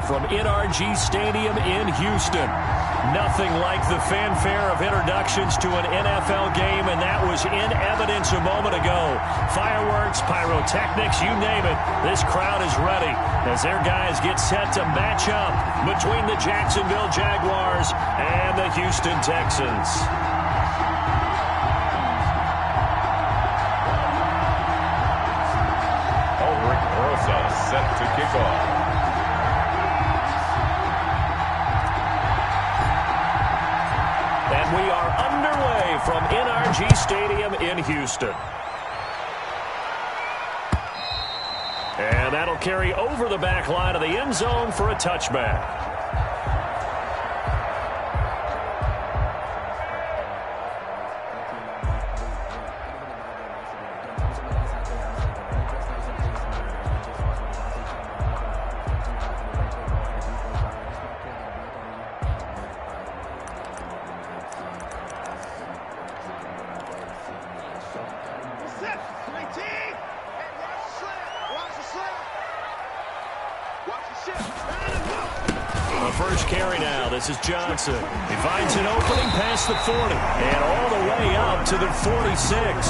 from NRG Stadium in Houston. Nothing like the fanfare of introductions to an NFL game, and that was in evidence a moment ago. Fireworks, pyrotechnics, you name it. This crowd is ready as their guys get set to match up between the Jacksonville Jaguars and the Houston Texans. Set to kick off. And we are underway from NRG Stadium in Houston. And that'll carry over the back line of the end zone for a touchback. First carry now. This is Johnson. He finds an opening past the 40 and all the way up to the 46.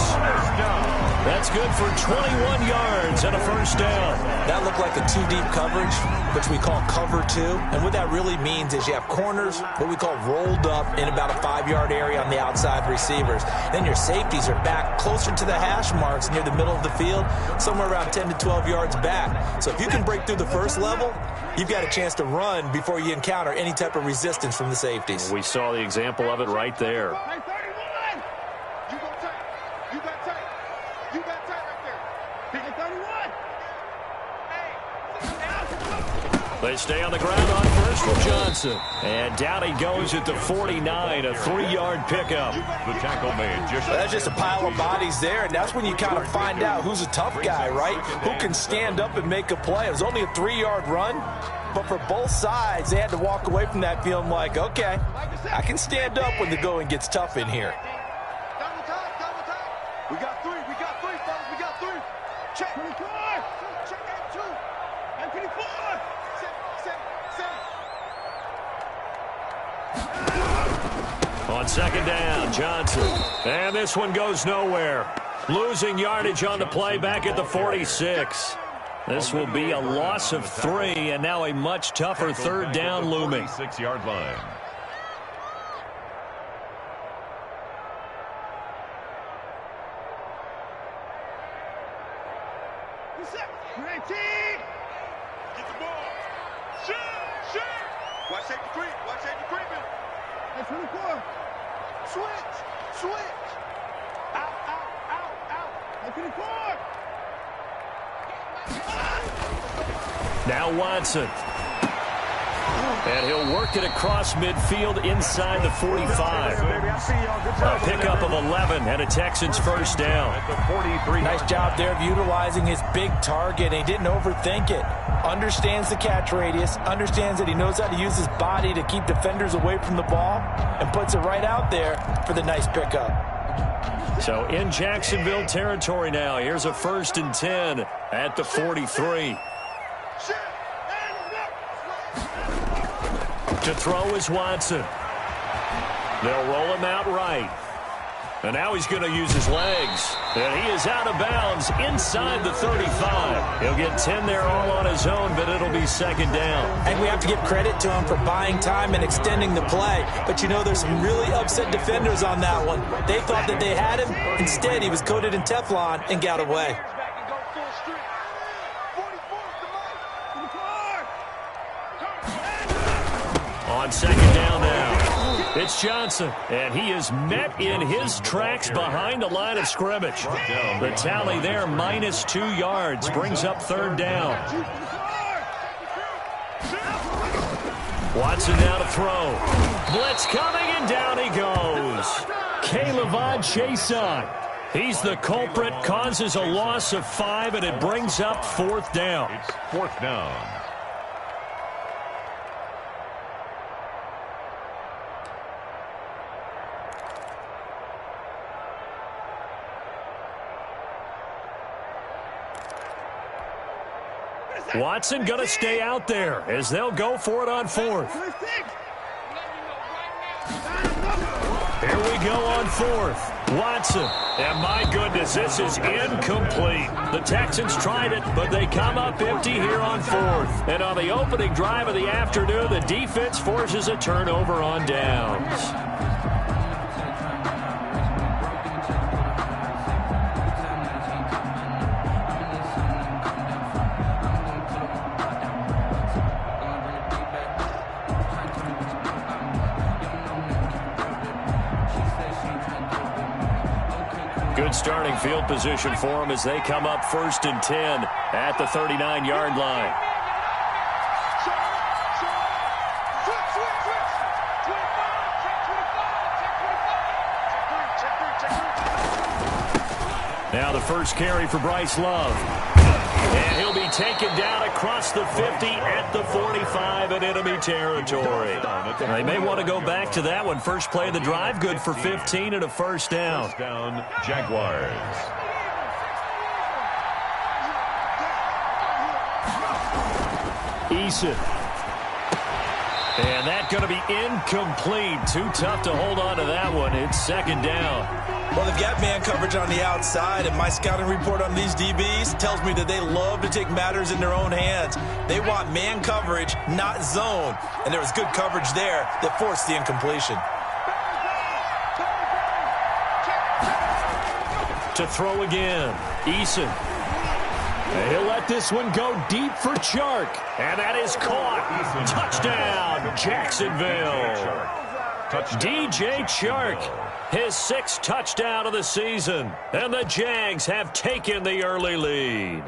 That's good for 21 yards and a first down. That looked like a two-deep coverage, which we call cover two. And what that really means is you have corners, what we call rolled up in about a 5-yard area on the outside receivers. Then your safeties are back closer to the hash marks near the middle of the field, somewhere around 10 to 12 yards back. So if you can break through the first level, you've got a chance to run before you encounter any type of resistance from the safeties. We saw the example of it right there. Hey, 31! You got tight. You got tight. You got tight right there. Hey, 31! Hey, they stay on the ground on first from Johnson. And down he goes at the 49, a 3-yard pickup. The tackle made. That's just a pile of bodies there, and that's when you kind of find out who's a tough guy, right? Who can stand up and make a play. It was only a 3-yard run, but for both sides, they had to walk away from that feeling like, okay, I can stand up when the going gets tough in here. double time, double time. We got three, fellas, we got three. Check. 24. Check that two. And 24. On second down, Johnson. And this one goes nowhere. Losing yardage on the play back at the 46. This will be a loss of 3, and now a much tougher third down looming. 6-yard line. Get the ball. Shoot. Watch safety creep. Watch safety creeping. Hey, 24. Switch. Out. Hey, 24. Now Watson. And he'll work it across midfield inside the 45. A pickup of 11 and a Texans first down. Nice job there of utilizing his big target. He didn't overthink it. Understands the catch radius, understands that he knows how to use his body to keep defenders away from the ball, and puts it right out there for the nice pickup. So in Jacksonville territory now. Here's a 1st and 10 at the 43. To throw is Watson. They'll roll him out right. And now he's going to use his legs. And he is out of bounds inside the 35. He'll get 10 there all on his own, but it'll be second down. And we have to give credit to him for buying time and extending the play. But, you know, there's some really upset defenders on that one. They thought that they had him. Instead, he was coated in Teflon and got away. On second down now, it's Johnson, and he is met in his tracks behind the line of scrimmage. The tally there, -2 yards, brings up third down. Watson now to throw. Blitz coming, and down he goes. K'Lavon Chaisson. He's the culprit, causes a loss of 5, and it brings up fourth down. It's fourth down. Watson going to stay out there as they'll go for it on fourth. Here we go on fourth. Watson. And my goodness, this is incomplete. The Texans tried it, but they come up empty here on fourth. And on the opening drive of the afternoon, the defense forces a turnover on downs. Good starting field position for them as they come up 1st and 10 at the 39-yard line. Now the first carry for Bryce Love. And he'll be taken down across the 50 at the 45 in enemy territory. They may want to go back to that one. First play of the drive, good for 15 and a first down. First down, Jaguars. Eason. And that's going to be incomplete. Too tough to hold on to that one. It's second down. Well, they've got man coverage on the outside, and my scouting report on these DBs tells me that they love to take matters in their own hands. They want man coverage, not zone. And there was good coverage there that forced the incompletion. To throw again. Eason. He'll let this one go deep for Chark. And that is caught. Touchdown, Jacksonville. DJ Chark, his 6th touchdown of the season. And the Jags have taken the early lead.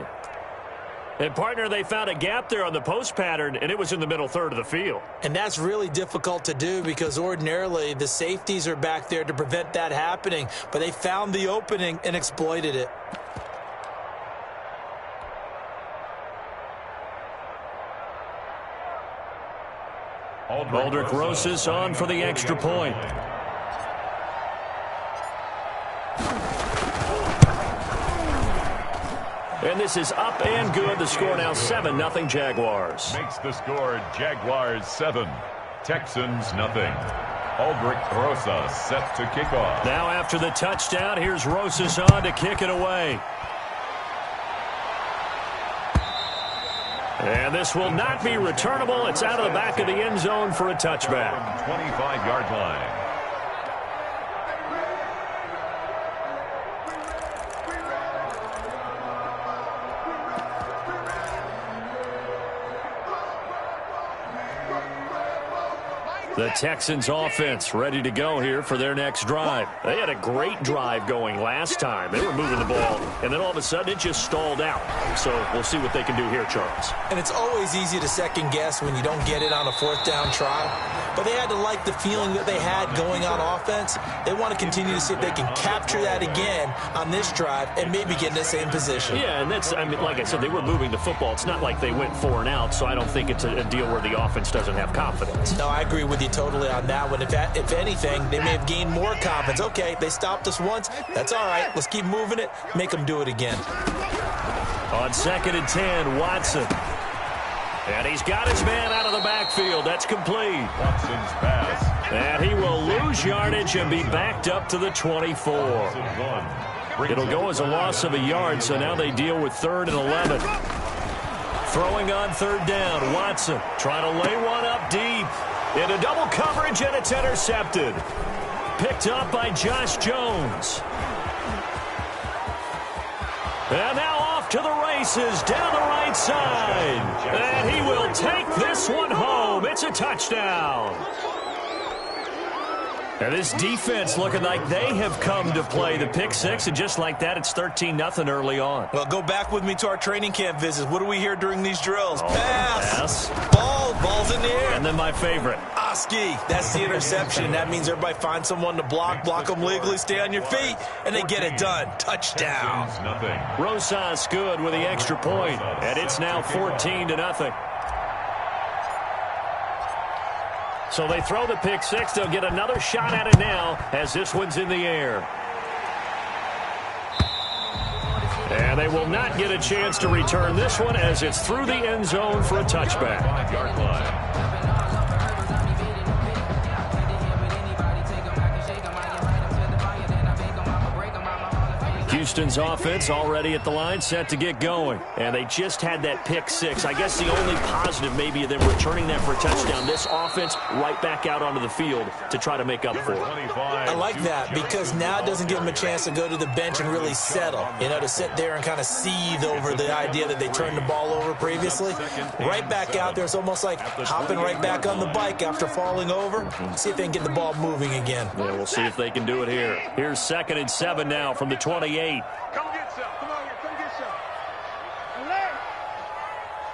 And, partner, they found a gap there on the post pattern, and it was in the middle third of the field. And that's really difficult to do because ordinarily the safeties are back there to prevent that happening. But they found the opening and exploited it. Aldrick Rosas on for the extra point. And this is up and good. The score now 7-0 Jaguars. Makes the score Jaguars 7, Texans nothing. Aldrick Rosas set to kick off. Now after the touchdown, here's Rosas on to kick it away. And this will not be returnable. It's out of the back of the end zone for a touchback. 25-yard line. The Texans offense ready to go here for their next drive. They had a great drive going last time. They were moving the ball, and then all of a sudden it just stalled out. So we'll see what they can do here, Charles. And it's always easy to second guess when you don't get it on a 4th down try. But they had to like the feeling that they had going on offense. They want to continue to see if they can capture that again on this drive and maybe get in the same position. Yeah, and that's, I mean, like I said, they were moving the football. It's not like they went 4 and out, so I don't think it's a deal where the offense doesn't have confidence. No, I agree with you totally on that one. If anything, they may have gained more confidence. Okay, they stopped us once. That's all right. Let's keep moving it. Make them do it again. On 2nd and 10, Watson. And he's got his man out of the backfield. That's complete. Watson's pass. And he will lose yardage and be backed up to the 24. It'll go as a loss of a yard, so now they deal with 3rd and 11. Throwing on 3rd down, Watson trying to lay one up deep. Into double coverage, and it's intercepted. Picked up by Josh Jones. And now off to the races down the right side. And he will take this one home. It's a touchdown. And this defense looking like they have come to play. The pick 6, and just like that, it's 13-0 early on. Well, go back with me to our training camp visits. What do we hear during these drills? Pass. Ball's in the air. And then my favorite. Oski. That's the interception. That means everybody finds someone to block them legally, stay on your feet, and they get it done. Touchdown. Rosas good with the extra point, and it's now 14-0. So they throw the pick 6. They'll get another shot at it now as this one's in the air. And they will not get a chance to return this one as it's through the end zone for a touchback. 5-yard line. Houston's offense already at the line, set to get going. And they just had that pick six. I guess the only positive maybe of them returning that for a touchdown. This offense right back out onto the field to try to make up for it. I like that because now it doesn't give them a chance to go to the bench and really settle. You know, to sit there and kind of seethe over the idea that they turned the ball over previously. Right back out there, it's almost like hopping right back on the bike after falling over. See if they can get the ball moving again. Yeah, we'll see if they can do it here. Here's 2nd and 7 now from the 28. Come get some. Come on here. Come get some.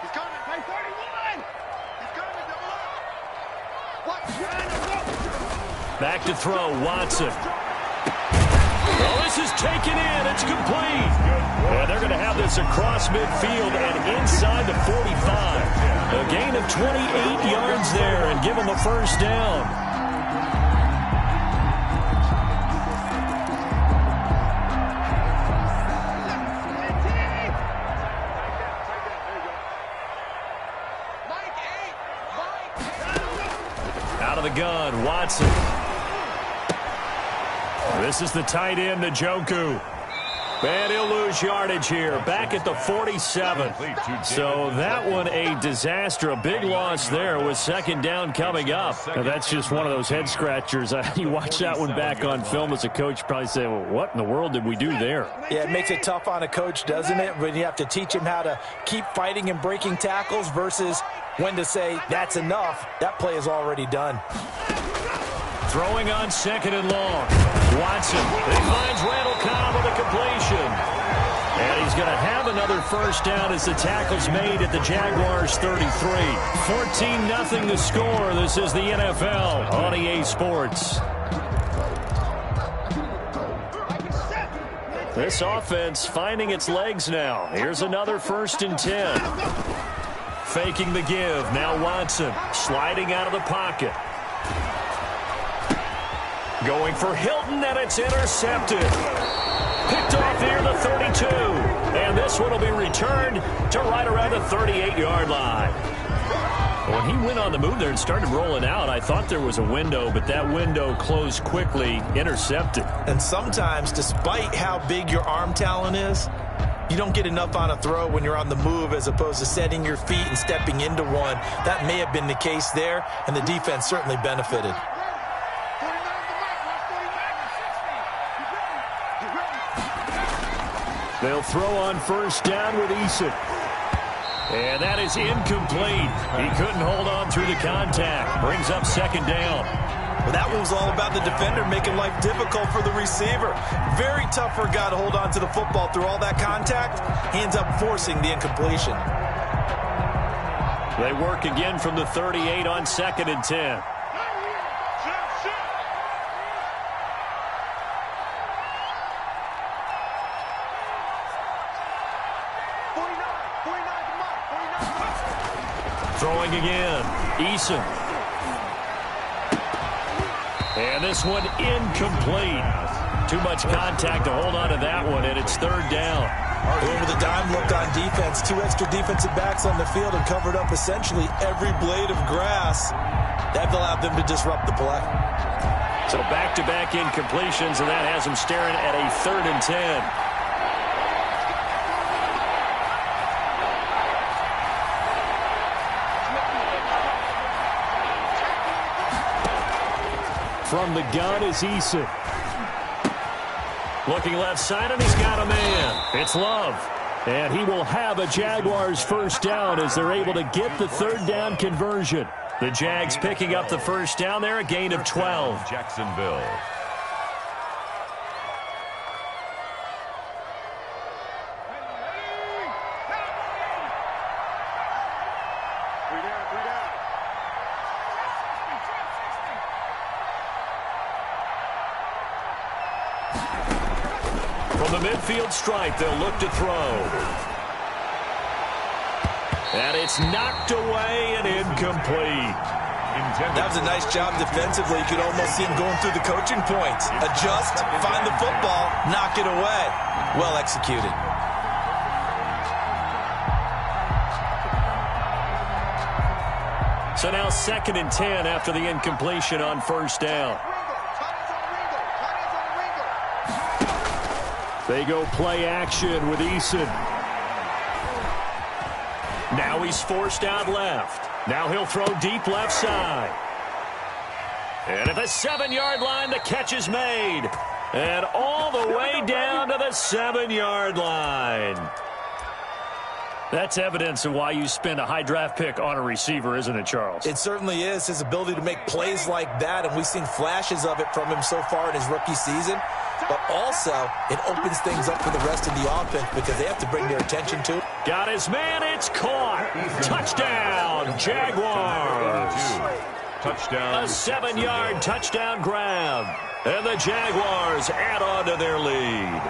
He's coming. Hey, 31. He's coming. Double up. What? Back to throw. Watson. Well, this is taken in. It's complete. And they're going to have this across midfield and inside the 45. A gain of 28 yards there and give them a first down. The gun, Watson. This is the tight end, Njoku. And he'll lose yardage here, back at the 47. So that one a disaster, a big loss there with 2nd down coming up. Now, that's just one of those head scratchers. You watch that one back on film as a coach, probably say, well, what in the world did we do there? Yeah, it makes it tough on a coach, doesn't it? When you have to teach him how to keep fighting and breaking tackles versus when to say, that's enough. That play is already done. Throwing on 2nd and long. Watson. He finds Randall Cobb with a completion. And he's going to have another first down as the tackle's made at the Jaguars 33. 14-0 the score. This is the NFL on EA Sports. This offense finding its legs now. Here's another 1st and 10. Faking the give. Now Watson sliding out of the pocket. Going for Hilton, and it's intercepted. Picked off near the 32. And this one will be returned to right around the 38-yard line. When he went on the move there and started rolling out, I thought there was a window, but that window closed quickly, intercepted. And sometimes, despite how big your arm talent is, you don't get enough on a throw when you're on the move as opposed to setting your feet and stepping into one. That may have been the case there, and the defense certainly benefited. They'll throw on 1st down with Eason. And that is incomplete. He couldn't hold on through the contact. Brings up 2nd down. Well, that one was all about the defender making life difficult for the receiver. Very tough for a guy to hold on to the football through all that contact. He ends up forcing the incompletion. They work again from the 38 on 2nd and 10. Throwing again. Eason. And this one incomplete. Too much contact to hold on to that one, and it's 3rd down. Over the dime look on defense. 2 extra defensive backs on the field and covered up essentially every blade of grass. That allowed them to disrupt the play. So back-to-back incompletions, and that has them staring at a 3rd and 10. From the gun is Eason. Looking left side, and he's got a man. It's Love. And he will have a Jaguars 1st down as they're able to get the 3rd down conversion. The Jags picking up the 1st down there, a gain of 12. Jacksonville. From the midfield stripe, they'll look to throw. And it's knocked away and incomplete. That was a nice job defensively. You could almost see him going through the coaching points. Adjust, find the football, knock it away. Well executed. So now 2nd and 10 after the incompletion on first down. They go play action with Eason. Now he's forced out left. Now he'll throw deep left side. And at the 7-yard line, the catch is made. And all the way down to the 7-yard line. That's evidence of why you spend a high draft pick on a receiver, isn't it, Charles? It certainly is. His ability to make plays like that, and we've seen flashes of it from him so far in his rookie season. But also, it opens things up for the rest of the offense because they have to bring their attention to it. Got his man. It's caught. Touchdown, Jaguars. Touchdown. A 7-yard touchdown grab. And the Jaguars add on to their lead.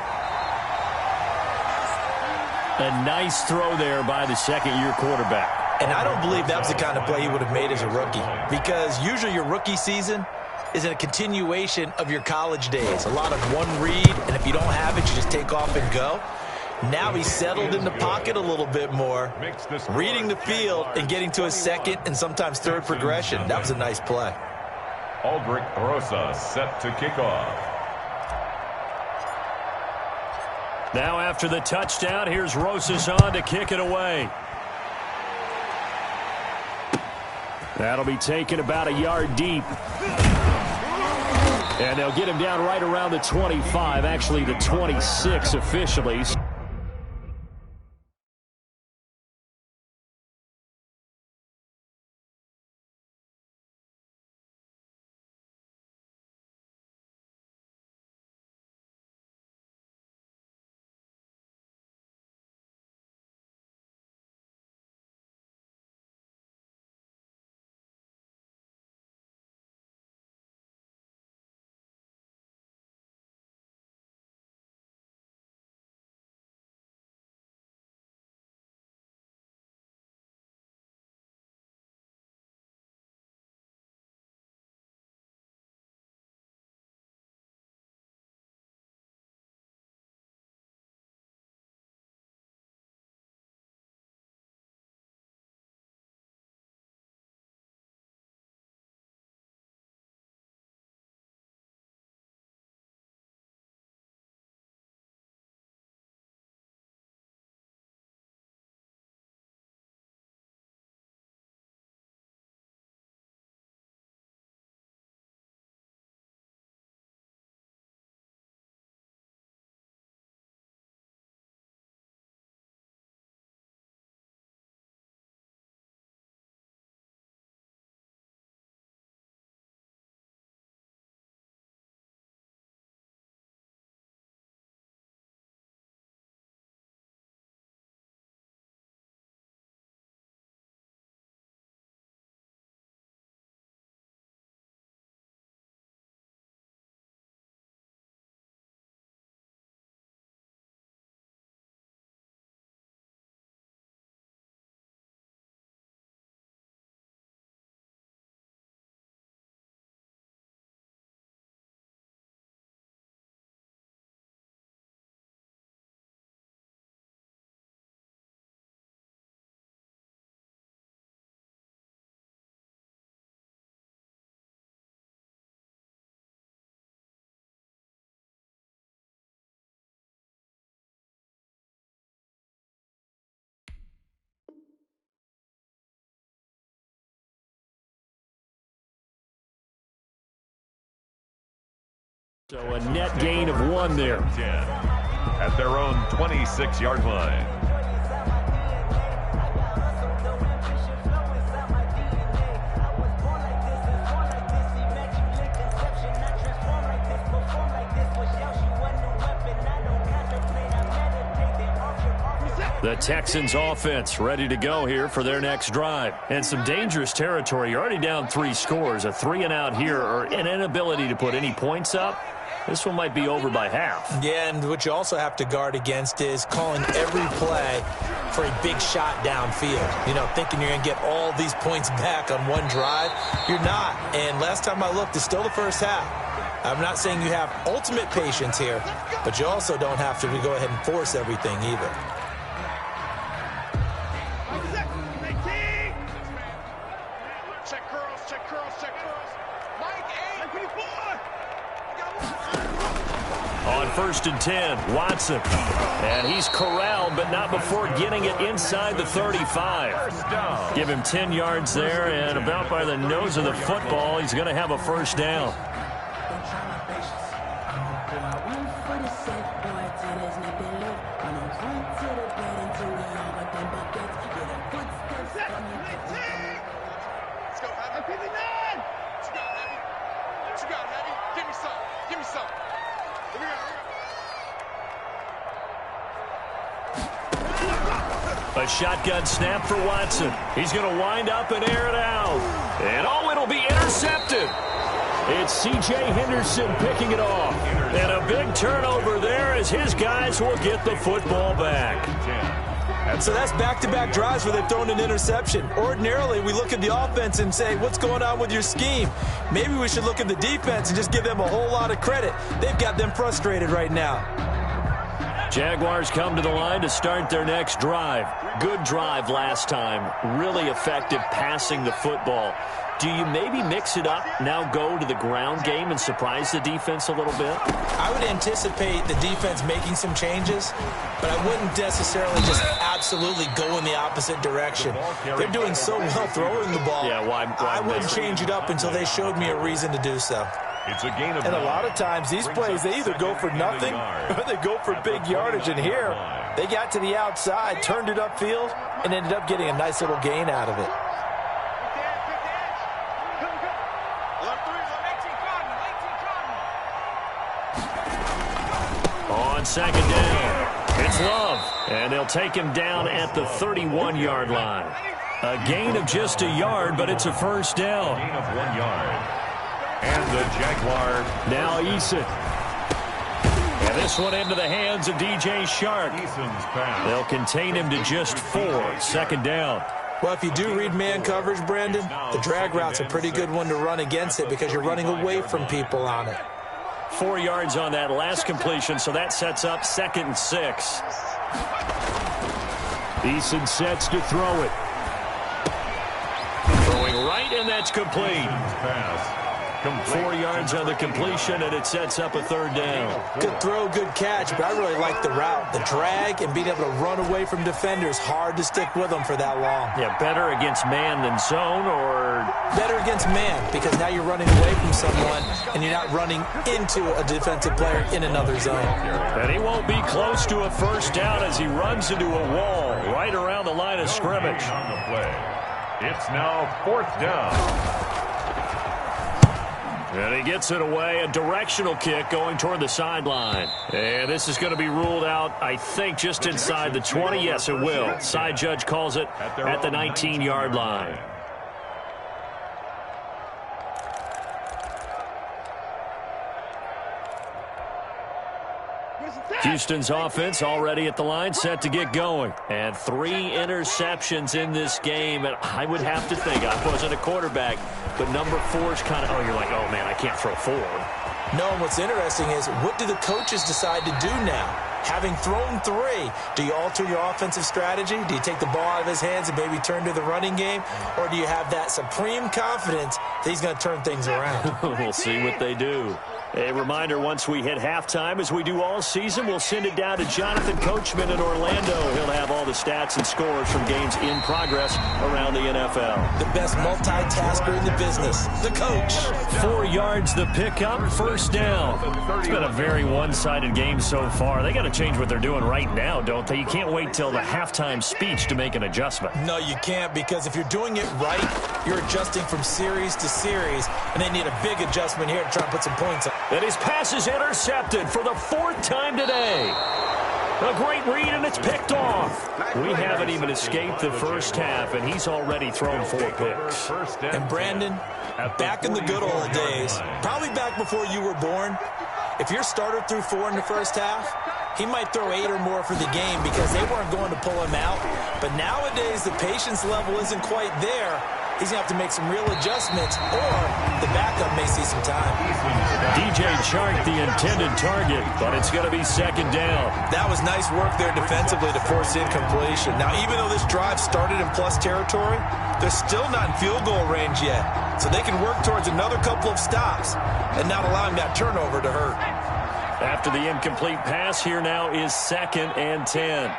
A nice throw there by the second-year quarterback. And I don't believe that was the kind of play he would have made as a rookie, because usually your rookie season is a continuation of your college days. A lot of one read, and if you don't have it, you just take off and go. Now he's settled in the pocket a little bit more, reading the field and getting to his second and sometimes third progression. That was a nice play. Aldrich Rosa set to kick off. Now after the touchdown, here's Rosas on to kick it away. That'll be taken about a yard deep. And they'll get him down right around the 25, actually the 26 officially. So a net gain of 1 there. 10 at their own 26-yard line. The Texans offense ready to go here for their next drive. And some dangerous territory. You're already down 3 scores. A 3-and-out here or an inability to put any points up. This one might be over by half. Yeah, and what you also have to guard against is calling every play for a big shot downfield. You know, thinking you're going to get all these points back on one drive. You're not. And last time I looked, it's still the first half. I'm not saying you have ultimate patience here, but you also don't have to go ahead and force everything either. check curls. Mike, 8. On 1st and 10, Watson. And he's corralled, but not before getting it inside the 35. Give him 10 yards there, and about by the nose of the football, he's going to have a first down. A shotgun snap for Watson. He's going to wind up and air it out. And it'll be intercepted. It's C.J. Henderson picking it off. And a big turnover there as his guys will get the football back. So that's back-to-back drives where they've thrown an interception. Ordinarily, we look at the offense and say, what's going on with your scheme? Maybe we should look at the defense and just give them a whole lot of credit. They've got them frustrated right now. Jaguars come to the line to start their next drive. Good drive last time. Really effective passing the football. Do you maybe mix it up, now go to the ground game and surprise the defense a little bit? I would anticipate the defense making some changes, but I wouldn't necessarily just absolutely go in the opposite direction. They're doing so well throwing the ball. Yeah, why I wouldn't change it up until they showed me a reason to do so. It's a gain of And a lot of times these plays, they either go for nothing or they go for big yardage. And here, they got to the outside, turned it upfield, and ended up getting a nice little gain out of it. On second down, it's Love. And they'll take him down at the 31-yard line. A gain of just a yard, but it's a first down. Gain of 1 yard. And the Jaguars. Now Eason. And this one into the hands of DJ Shark. Eason's pass. They'll contain him to just 4. Second down. Well, if you do read man coverage, Brandon, the drag route's a pretty good one to run against it because you're running away from people on it. 4 yards on that last completion, so that sets up 2nd and 6. Eason sets to throw it. Throwing right, and that's complete. Pass. 4 yards on the completion, and it sets up a 3rd down. Good throw, good catch, but I really like the route. The drag and being able to run away from defenders, hard to stick with them for that long. Yeah, better against man than zone, or? Better against man, because now you're running away from someone, and you're not running into a defensive player in another zone. And he won't be close to a first down as he runs into a wall right around the line of scrimmage. On the play. It's now 4th down. And he gets it away, a directional kick going toward the sideline. And this is going to be ruled out, I think, just inside the 20. Yes, it will. Side judge calls it at the 19-yard line. Houston's offense already at the line, set to get going. And 3 interceptions in this game. And I would have to think, I wasn't a quarterback, but number 4 is kind of, you're like, oh, man, I can't throw 4. No, and what's interesting is, what do the coaches decide to do now? Having thrown 3, do you alter your offensive strategy? Do you take the ball out of his hands and maybe turn to the running game? Or do you have that supreme confidence that he's going to turn things around? We'll see what they do. A reminder, once we hit halftime, as we do all season, we'll send it down to Jonathan Coachman in Orlando. He'll have all the stats and scores from games in progress around the NFL. The best multitasker in the business, the coach. 4 yards the pickup, first down. It's been a very one-sided game so far. They got to change what they're doing right now, don't they? You can't wait till the halftime speech to make an adjustment. No, you can't, because if you're doing it right, you're adjusting from series to series, and they need a big adjustment here to try and put some points on. And his pass is intercepted for the 4th time today. A great read, and it's picked off. We haven't even escaped the first half, and he's already thrown 4 picks. And Brandon, back in the good old days, probably back before you were born, if your starter threw 4 in the first half, he might throw 8 or more for the game because they weren't going to pull him out. But nowadays, the patience level isn't quite there, he's going to have to make some real adjustments, or the backup may see some time. DJ Chark, the intended target, but it's going to be second down. That was nice work there defensively to force incompletion. Now, even though this drive started in plus territory, they're still not in field goal range yet. So they can work towards another couple of stops and not allowing that turnover to hurt. After the incomplete pass, here now is 2nd and 10.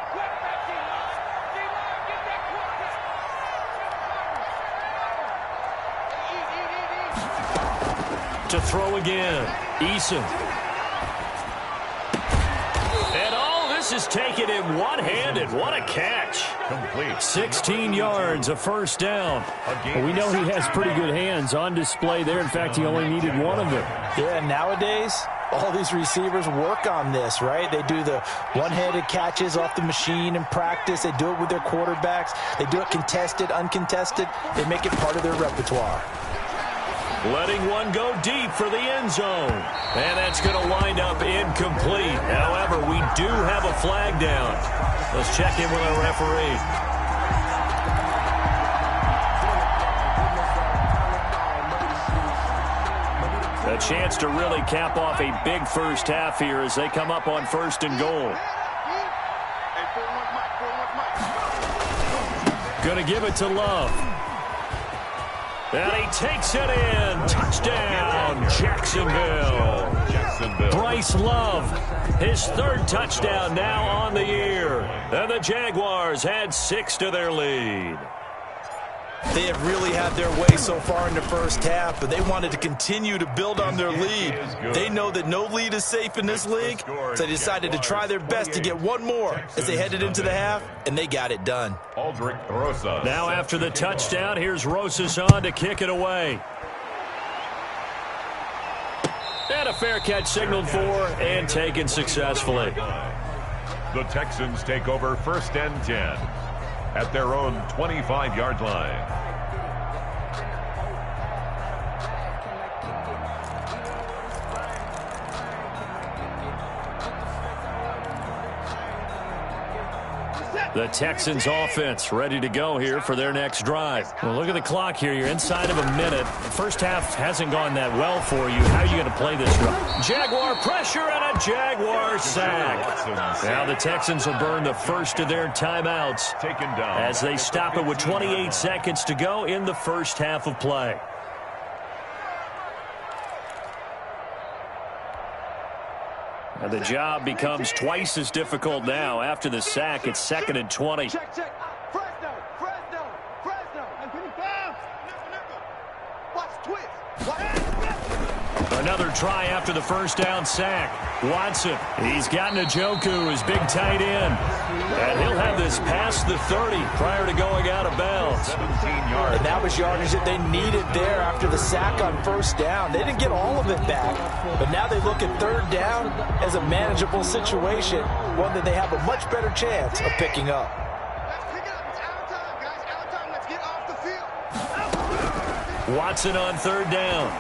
To throw again, Eason. And all this is taken in one-handed. What a catch. Complete. 16 yards, a first down. Well, we know he has pretty good hands on display there. In fact, he only needed one of them. Yeah, nowadays, all these receivers work on this, right? They do the one-handed catches off the machine in practice. They do it with their quarterbacks. They do it contested, uncontested. They make it part of their repertoire. Letting one go deep for the end zone. And that's going to wind up incomplete. However, we do have a flag down. Let's check in with our referee. A chance to really cap off a big first half here as they come up on 1st and goal. Going to give it to Love. And he takes it in. Touchdown, Jacksonville. Bryce Love, his 3rd touchdown now on the year. And the Jaguars had 6 to their lead. They have really had their way so far in the first half, but they wanted to continue to build on their lead. They know that no lead is safe in this league, so they decided to try their best to get one more as they headed into the half, and they got it done. Now after the touchdown, here's Rosas on to kick it away. And a fair catch signaled for and taken successfully. The Texans take over 1st and 10 at their own 25-yard line. The Texans offense ready to go here for their next drive. Well, look at the clock here. You're inside of a minute. The first half hasn't gone that well for you. How are you going to play this drive? Jaguar pressure and a Jaguar sack. Now the Texans will burn the first of their timeouts Taken down as they stop it with 28 seconds to go in the first half of play. And the job becomes twice as difficult now. After the sack, it's 2nd and 20. Check. Fresno. Watch twist. Another try after the first down sack. Watson, he's got Njoku, his big tight end. And he'll have this past the 30 prior to going out of bounds. 17 yards. And that was yardage that they needed there after the sack on first down. They didn't get all of it back, but now they look at 3rd down as a manageable situation, one that they have a much better chance of picking up. Let's pick it up. It's out of time, guys. Out of time. Let's get off the field. Watson on 3rd down.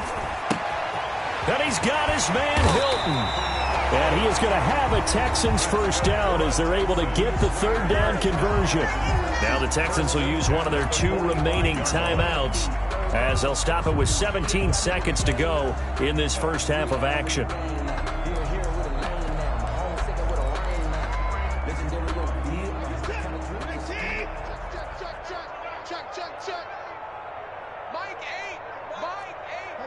And he's got his man Hilton. And he is going to have a Texans first down as they're able to get the 3rd down conversion. Now the Texans will use one of their 2 remaining timeouts as they'll stop it with 17 seconds to go in this first half of action. Check. Mike 8. Mike 8.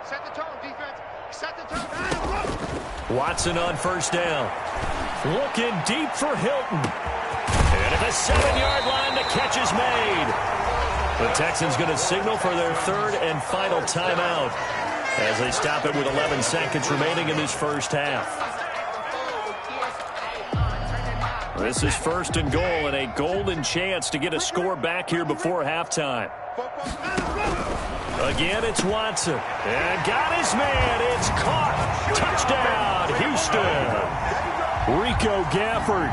Set the tone, defense. Set the tone. Watson on first down. Looking deep for Hilton. And at the 7-yard line, the catch is made. The Texans going to signal for their 3rd and final timeout as they stop it with 11 seconds remaining in this first half. This is 1st and goal and a golden chance to get a score back here before halftime. Again, it's Watson. And got his man. It's caught. Touchdown, Houston. Rico Gafford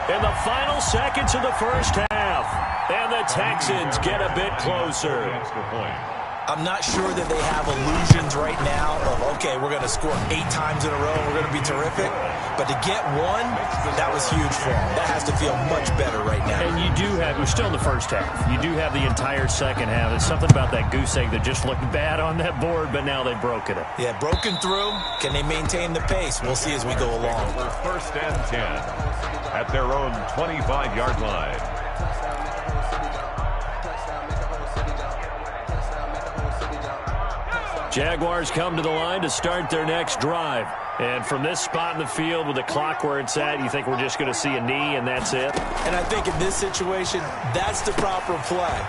in the final seconds of the first half. And the Texans get a bit closer. Extra point. I'm not sure that they have illusions right now of, okay, we're going to score 8 times in a row and we're going to be terrific. But to get one, that was huge for them. That has to feel much better right now. And you do have, we're still in the first half. You do have the entire second half. It's something about that goose egg that just looked bad on that board, but now they've broken it. Yeah, broken through. Can they maintain the pace? We'll see as we go along. First and 10 at their own 25-yard line. Jaguars come to the line to start their next drive. And from this spot in the field with the clock where it's at, you think we're just going to see a knee and that's it? And I think in this situation, that's the proper play.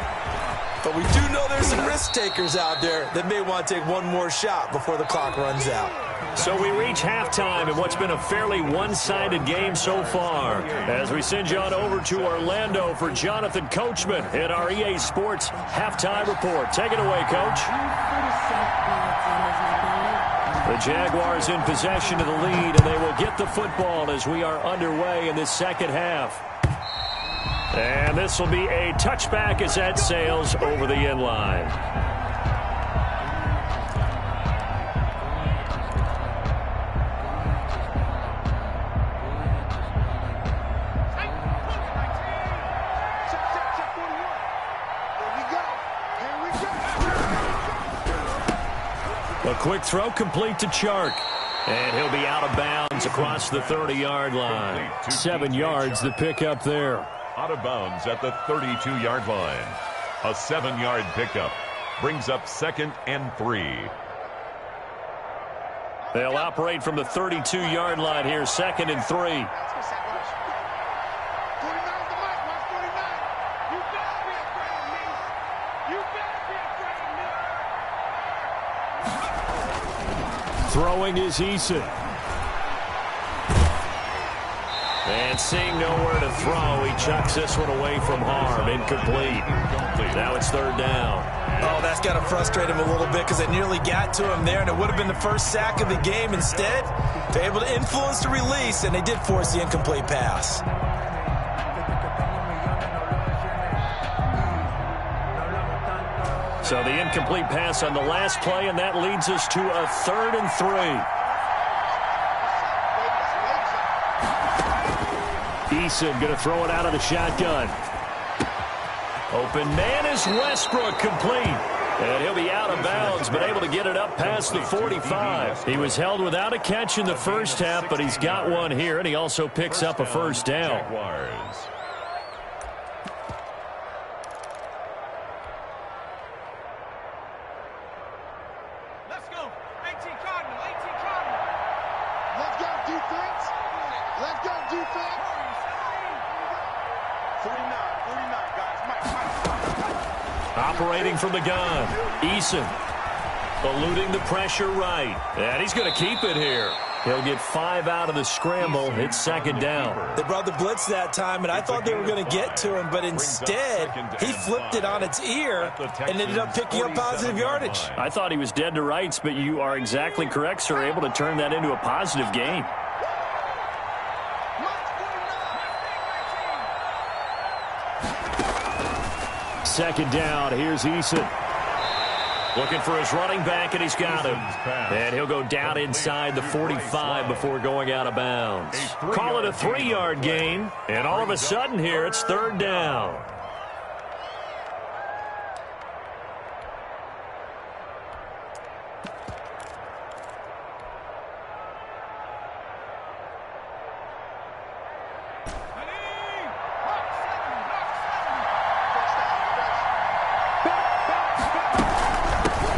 But we do know there's some risk takers out there that may want to take one more shot before the clock runs out. So we reach halftime in what's been a fairly one-sided game so far. As we send you on over to Orlando for Jonathan Coachman in our EA Sports Halftime Report. Take it away, Coach. The Jaguars in possession of the lead, and they will get the football as we are underway in this second half. And this will be a touchback as that sails over the end line. A quick throw complete to Chark. And he'll be out of bounds across the 30-yard line. 7 yards the pickup there. Out of bounds at the 32-yard line. A 7-yard pickup brings up 2nd and 3. They'll operate from the 32-yard line here, 2nd and 3. Throwing is Eason. And seeing nowhere to throw, he chucks this one away from harm. Incomplete. Now it's 3rd down. Oh, that's got to frustrate him a little bit because it nearly got to him there, and it would have been the first sack of the game. Instead, they're able to influence the release, and they did force the incomplete pass. So the incomplete pass on the last play, and that leads us to a 3rd and 3. Eason going to throw it out of the shotgun. Open man is Westbrook, complete. And he'll be out of bounds, but able to get it up past the 45. He was held without a catch in the first half, but he's got one here, and he also picks up a first down. Jaguars. Let's go. 18 Cardinal. 18 Cardinal. Let's go, defense. Let's go, defense. 49, guys. Mike. Operating from the gun, Eason eluding the pressure right. And he's going to keep it here. He'll get 5 out of the scramble. It's 2nd down. They brought the blitz that time, and I thought they were going to get to him, but instead, he flipped it on its ear and ended up picking up positive yardage. I thought he was dead to rights, but you are exactly correct, sir. Able to turn that into a positive game. Second down. Here's Eason. Looking for his running back, and he's got him. And he'll go down inside the 45 before going out of bounds. Call it a 3-yard gain, and all of a sudden here, it's 3rd down.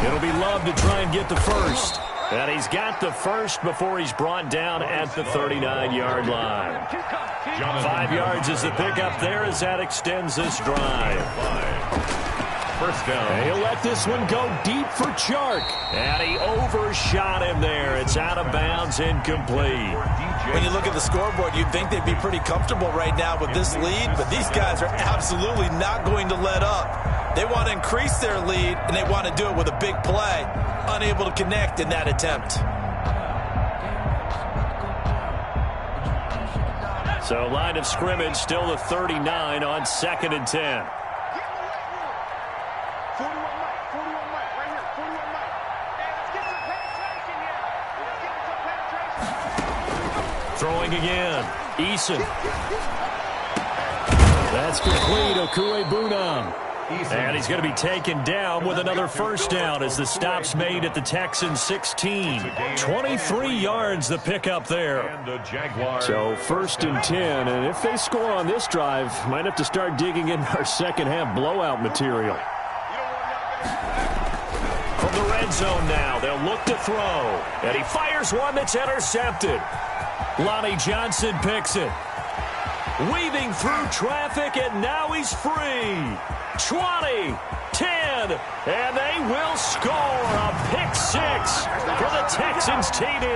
It'll be Love to try and get the first. And he's got the first before he's brought down at the 39-yard line. 5 yards is the pickup there as that extends this drive. First down. And he'll let this one go deep for Chark. And he overshot him there. It's out of bounds, incomplete. When you look at the scoreboard, you'd think they'd be pretty comfortable right now with this lead, but these guys are absolutely not going to let up. They want to increase their lead, and they want to do it with a big play. Unable to connect in that attempt. So line of scrimmage still the 39 on 2nd and 10. 41 Mike, right here. Throwing again. Eason. That's complete. Okuebunam. And he's going to be taken down with another first down as the stop's made at the Texans' 16. 23 yards the pickup there. So 1st and 10, and if they score on this drive, might have to start digging in our second half blowout material. From the red zone now, they'll look to throw. And he fires one that's intercepted. Lonnie Johnson picks it. Weaving through traffic, and now he's free. 20, 10, and they will score a pick six for the Texans TD.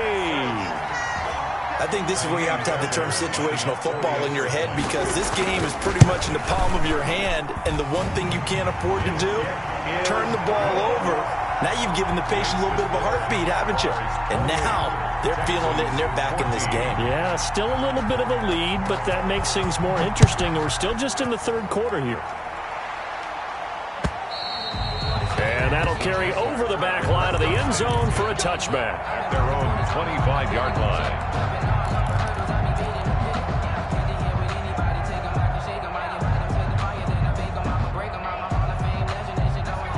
I think this is where you have to have the term situational football in your head, because this game is pretty much in the palm of your hand, and the one thing you can't afford to do, turn the ball over. Now you've given the patient a little bit of a heartbeat, haven't you? And now they're feeling it, and they're back in this game. Yeah, still a little bit of a lead, but that makes things more interesting. We're still just in the third quarter here. And that'll carry over the back line of the end zone for a touchback. At their own 25-yard line.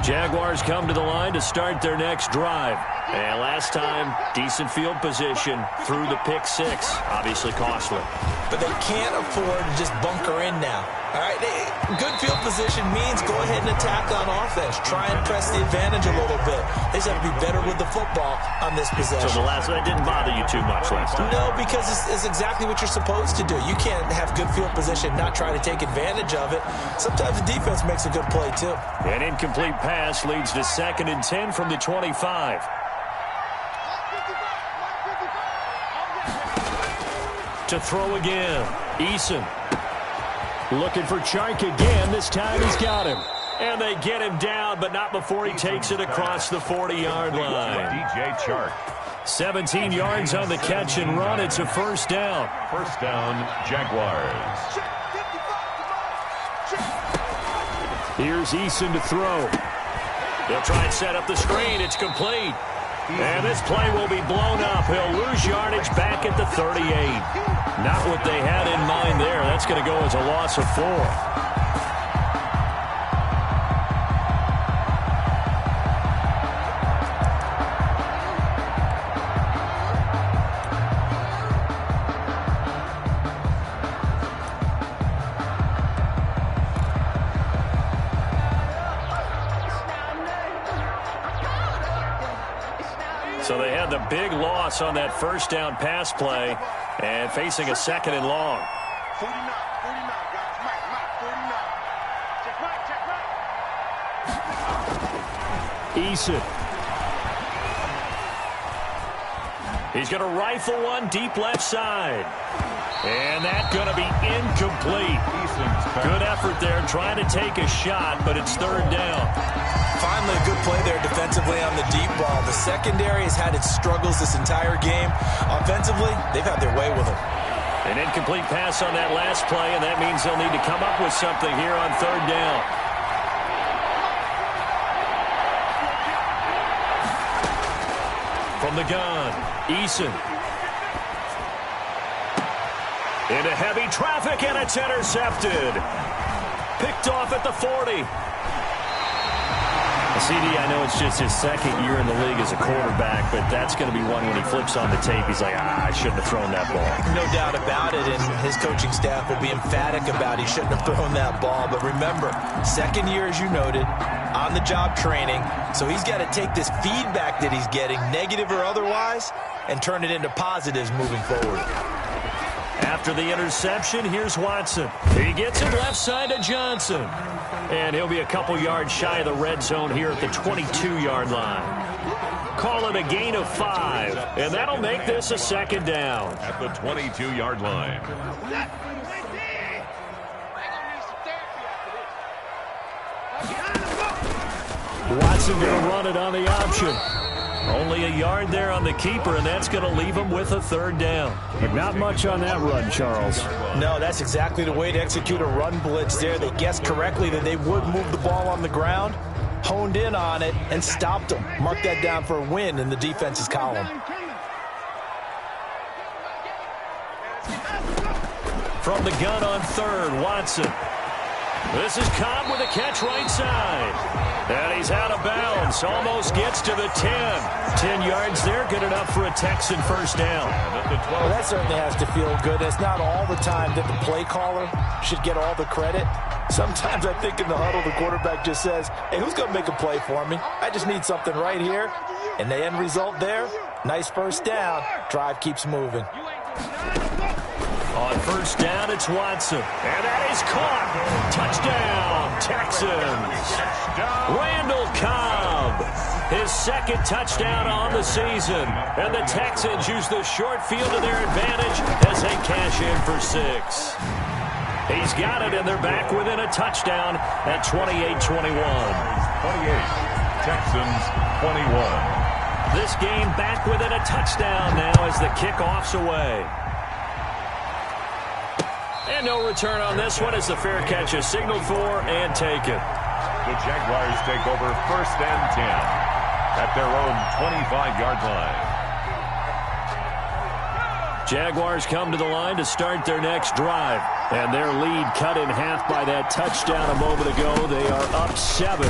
Jaguars come to the line to start their next drive. And last time, decent field position through the pick six. Obviously costly. But they can't afford to just bunker in now. All right, good field position means go ahead and attack on offense. Try and press the advantage a little bit. They just have to be better with the football on this possession. So the last one didn't bother you too much last time? No, because it's exactly what you're supposed to do. You can't have good field position, not try to take advantage of it. Sometimes the defense makes a good play, too. An incomplete pass leads to 2nd and 10 from the 25. To throw again. Eason. Looking for Chark again. This time he's got him. And they get him down, but not before he takes it across the 40-yard line. DJ Chark. 17 yards on the catch and run. It's a first down. First down, Jaguars. Here's Eason to throw. They'll try and set up the screen. It's complete. And this play will be blown up. He'll lose yardage back at the 38. Not what they had in mind there. That's going to go as a loss of 4. So they had the big loss on that first down pass play and facing a 2nd and long. 49, guys. Mike, 49. Check right. Eason. He's going to rifle one deep left side. And that's going to be incomplete. Good effort there trying to take a shot, but it's 3rd down. Finally, a good play there defensively on the deep ball. The secondary has had its struggles this entire game. Offensively, they've had their way with them. An incomplete pass on that last play, and that means they'll need to come up with something here on 3rd down. From the gun, Eason. Into heavy traffic, and it's intercepted. Picked off at the 40. CD, I know it's just his 2nd year in the league as a quarterback, but that's going to be one when he flips on the tape. He's like, I shouldn't have thrown that ball. No doubt about it, and his coaching staff will be emphatic about he shouldn't have thrown that ball. But remember, 2nd year, as you noted, on-the-job training, so he's got to take this feedback that he's getting, negative or otherwise, and turn it into positives moving forward. After the interception, here's Watson. He gets it left side to Johnson. And he'll be a couple yards shy of the red zone here at the 22-yard line. Call it a gain of 5, and that'll make this a 2nd down. At the 22-yard line. Watson going to run it on the option. Only a yard there on the keeper, and that's going to leave him with a 3rd down. But not much on that run, Charles. No, that's exactly the way to execute a run blitz there. They guessed correctly that they would move the ball on the ground, honed in on it, and stopped them. Mark that down for a win in the defense's column. from the gun on third. Watson. This is Cobb with a catch right side. And he's out of bounds. Almost gets to the 10. 10 yards there. Good enough for a Texan first down. Well, that certainly has to feel good. It's not all the time that the play caller should get all the credit. Sometimes I think in the huddle, the quarterback just says, hey, who's going to make a play for me? I just need something right here. And the end result there, nice first down. Drive keeps moving. On first down, it's Watson. And that is caught. Touchdown, Texans. Randall Cobb. His second touchdown on the season. And the Texans use the short field to their advantage as they cash in for 6. He's got it, and they're back within a touchdown at 28-21. 28. Texans 21. This game back within a touchdown now as the kickoff's away. And no return on this one as the fair catch is signaled for and taken. The Jaguars take over first and 10 at their own 25-yard line. Jaguars come to the line to start their next drive. And their lead cut in half by that touchdown a moment ago. They are up 7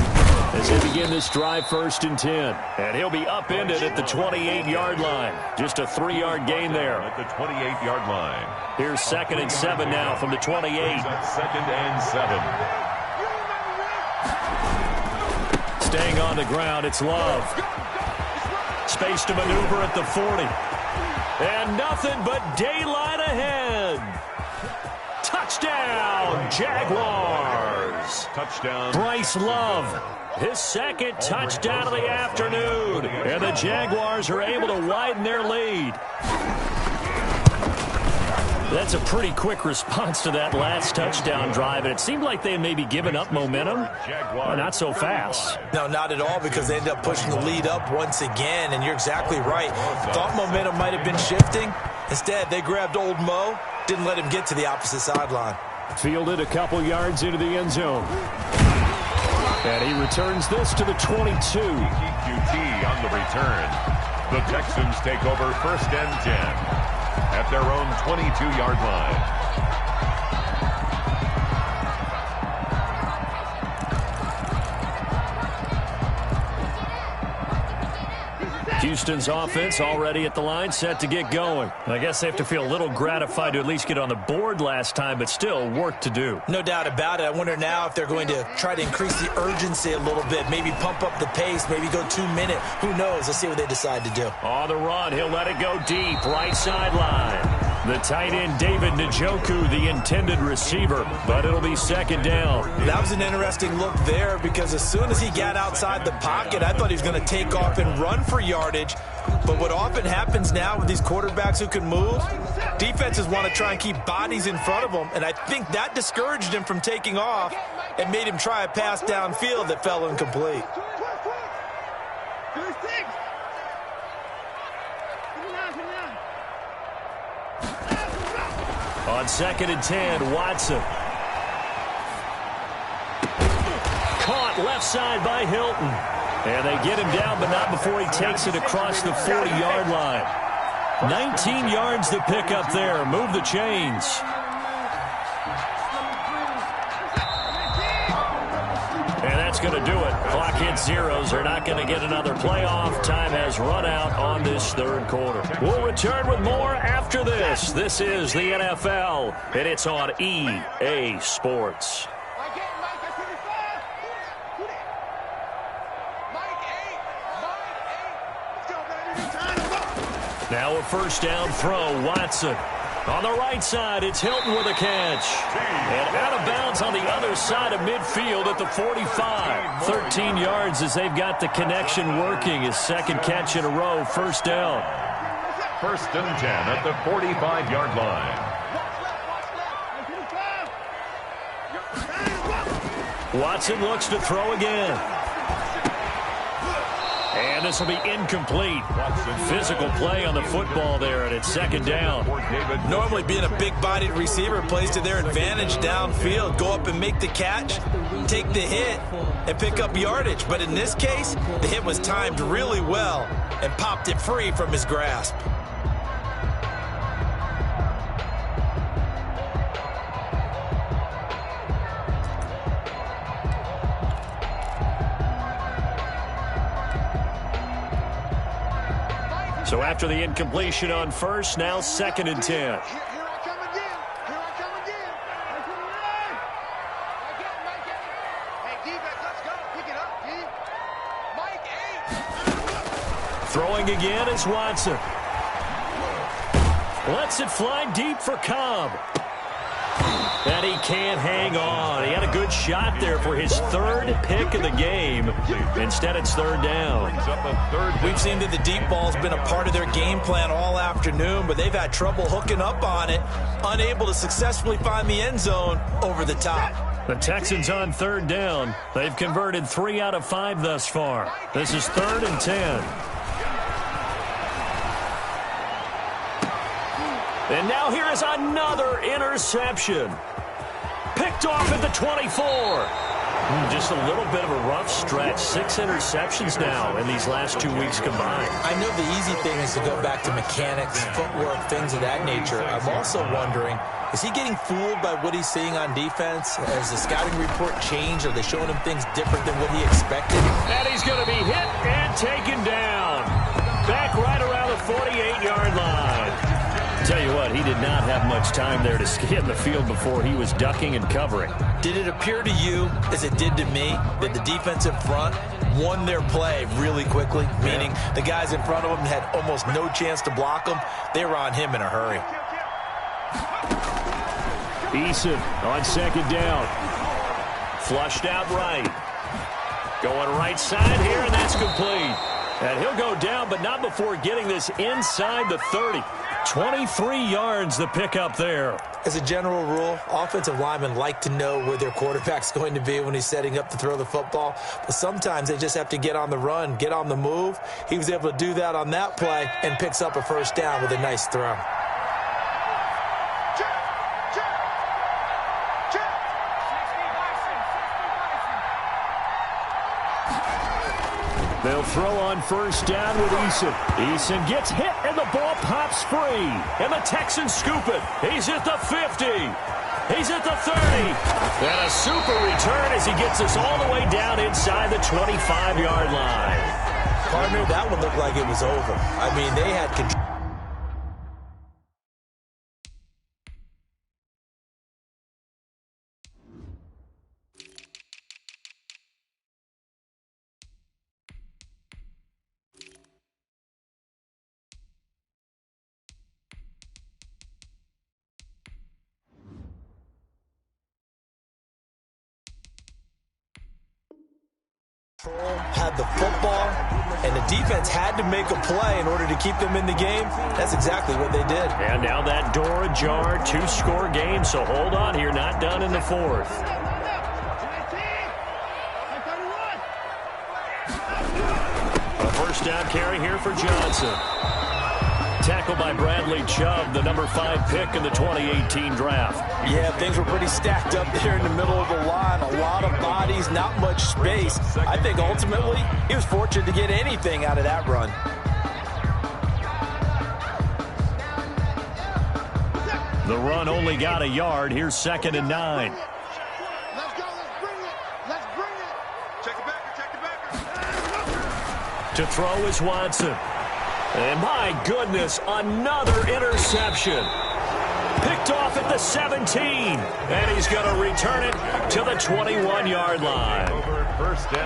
as they begin this drive first and 10. And he'll be upended at the 28-yard line. Just a 3-yard gain there. At the 28-yard line. Here's 2nd and 7 now from the 28. 2nd and 7. Staying on the ground, it's Love. Space to maneuver at the 40. And nothing but daylight ahead. Touchdown, Jaguars. Touchdown. Bryce Love, his second touchdown of the afternoon. And the Jaguars are able to widen their lead. That's a pretty quick response to that last touchdown drive. And it seemed like they may be giving up momentum. Well, not so fast. No, not at all, because they ended up pushing the lead up once again. And you're exactly right. Thought momentum might have been shifting. Instead, they grabbed old Mo. Didn't let him get to the opposite sideline. Fielded a couple yards into the end zone. And he returns this to the 22. QT on the return. The Texans take over first and 10 at their own 22-yard line. Houston's offense already at the line, set to get going. I guess they have to feel a little gratified to at least get on the board last time, but still work to do. No doubt about it. I wonder now if they're going to try to increase the urgency a little bit, maybe pump up the pace, maybe go 2-minute. Who knows? Let's see what they decide to do. On the run, he'll let it go deep, right sideline. The tight end, David Njoku, the intended receiver, but it'll be second down. That was an interesting look there, because as soon as he got outside the pocket, I thought he was going to take off and run for yardage. But what often happens now with these quarterbacks who can move, defenses want to try and keep bodies in front of them, and I think that discouraged him from taking off and made him try a pass downfield that fell incomplete. On 2nd and 10, Watson. Caught left side by Hilton. And they get him down, but not before he takes it across the 40-yard line. 19 yards to pick up there. Move the chains. And that's going to do it. Clock hits zeros. They're not going to get another playoff. Time has run out on this third quarter. We'll return with more after this. This is the NFL, and it's on EA Sports. Now a first down throw, Watson. On the right side, it's Hilton with a catch. And out of bounds on the other side of midfield at the 45. 13 yards as they've got the connection working. His second catch in a row, first down. First and 10 at the 45-yard line. Watson looks to throw again. And this will be incomplete. Physical play on the football there, and it's second down. Normally being a big-bodied receiver plays to their advantage downfield. Go up and make the catch, take the hit, and pick up yardage. But in this case, the hit was timed really well and popped it free from his grasp. So after the incompletion on first, now 2nd and 10. Here I come again. Here I come again. Hey, defense, let's go. Pick it up, D. Mike, 8. Throwing again is Watson. Lets it fly deep for Cobb. And he can't hang on. He had a good shot there for his 3rd pick of the game. Instead, it's 3rd down. We've seen that the deep ball's been a part of their game plan all afternoon, but they've had trouble hooking up on it, unable to successfully find the end zone over the top. The Texans on 3rd down. They've converted 3 out of 5 thus far. This is 3rd and 10. And now here is another interception. Picked off at the 24. Just a little bit of a rough stretch. 6 interceptions now in these last 2 weeks combined. I know the easy thing is to go back to mechanics, footwork, things of that nature. I'm also wondering, is he getting fooled by what he's seeing on defense? Has the scouting report changed? Are they showing him things different than what he expected? And he's going to be hit and taken down. Back right around the 48-yard line. Tell you what, he did not have much time there to scan the field before he was ducking and covering. Did it appear to you, as it did to me, that the defensive front won their play really quickly? Meaning the guys in front of him had almost no chance to block him. They were on him in a hurry. Eason on 2nd down. Flushed out right. Going right side here, and that's complete. And he'll go down, but not before getting this inside the 30. 23 yards the pickup there. As a general rule, offensive linemen like to know where their quarterback's going to be when he's setting up to throw the football. But sometimes they just have to get on the run, get on the move. He was able to do that on that play and picks up a 1st down with a nice throw. They'll throw on 1st down with Eason. Eason gets hit, and the ball pops free. And the Texans scoop it. He's at the 50. He's at the 30. And a super return as he gets us all the way down inside the 25-yard line. Partner, that one looked like it was over. I mean, they had control. Had the football, and the defense had to make a play in order to keep them in the game. That's exactly what they did. And now that door ajar, 2-score game, so hold on here, not done in the 4th. A 1st down carry here for Johnson. Tackled by Bradley Chubb, the number 5 pick in the 2018 draft. Yeah, things were pretty stacked up there in the middle of the line. A lot of bodies, not much space. I think ultimately he was fortunate to get anything out of that run. The run only got a yard. Here's 2nd and 9. Let's go. Let's bring it. Let's bring it. Check the backer. Check the backer. To throw is Watson. And my goodness, another interception. Picked off at the 17. And he's going to return it to the 21-yard line.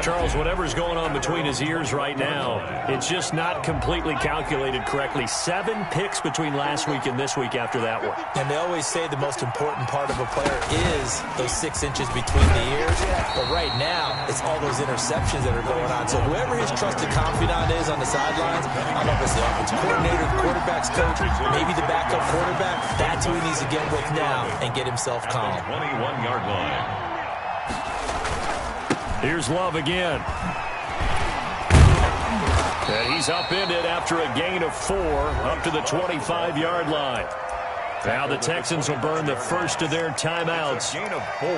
Charles, whatever's going on between his ears right now, it's just not completely calculated correctly. 7 picks between last week and this week after that one. And they always say the most important part of a player is those 6 inches between the ears. But right now, it's all those interceptions that are going on. So whoever his trusted confidant is on the sidelines, I don't know if it's the offensive coordinator, the quarterback's coach, maybe the backup quarterback, that's who he needs to get with now and get himself calm. 21-yard line. Here's Love again. And he's upended after a gain of 4 up to the 25-yard line. Now the Texans will burn the first of their timeouts.